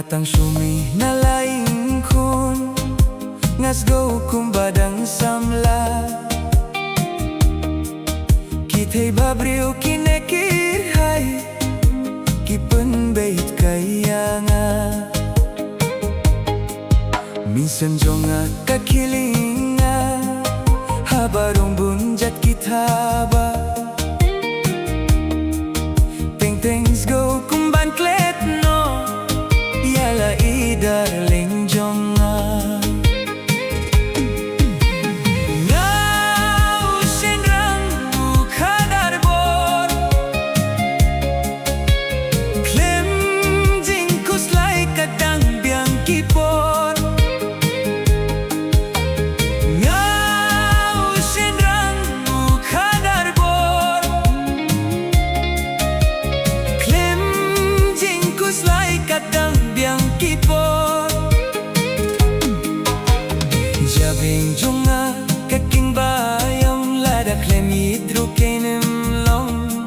Tang sumi na laing kun ngas go kumbadang samla Kitay babriw kinekir hay Kipen bait kaya nga Minsan jonga kakilinga Habarong bunjat kitaba Things go kumban klet no Yala I darling jonga Ngau senrang ukadar bor Klem jingkus lai kadang biang kipor Ngau senrang ukadar bor Lai kadang biang kipor Jabing junga kaking bayang lada klem idru kenem long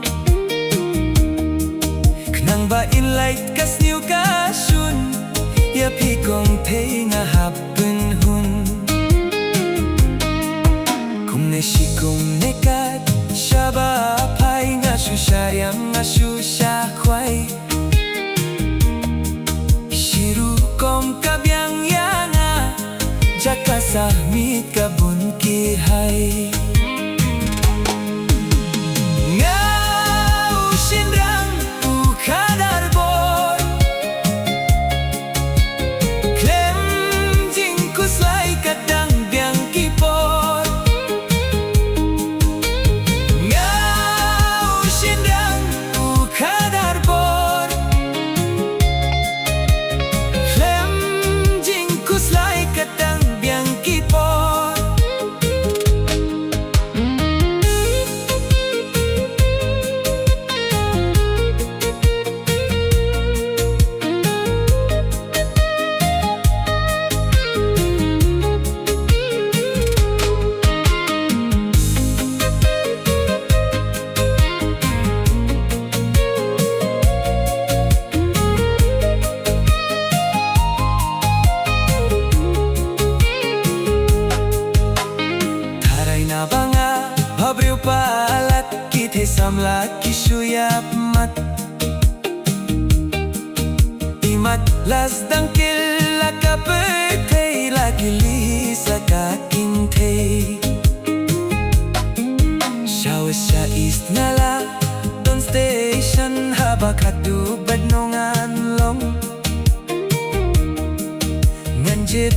Knang ba in light kas niu kasun Ya pikong te nga hapun hun Kung ne shikong nekat Shaba pai nga shushayam nga shushakwai Kong kabyang yana Jaka sahmit kabun kihay Ngau sinrang ukadar boy Klem jingkus lai kadang biang kipor Ngau sinrang ukadar boy Habriu palat kithe samla kisuyap mat Imat las dangkil lakapetay lagili sa kakintay Shawis siya east nala Don station habak hatubad nongan long Nganjid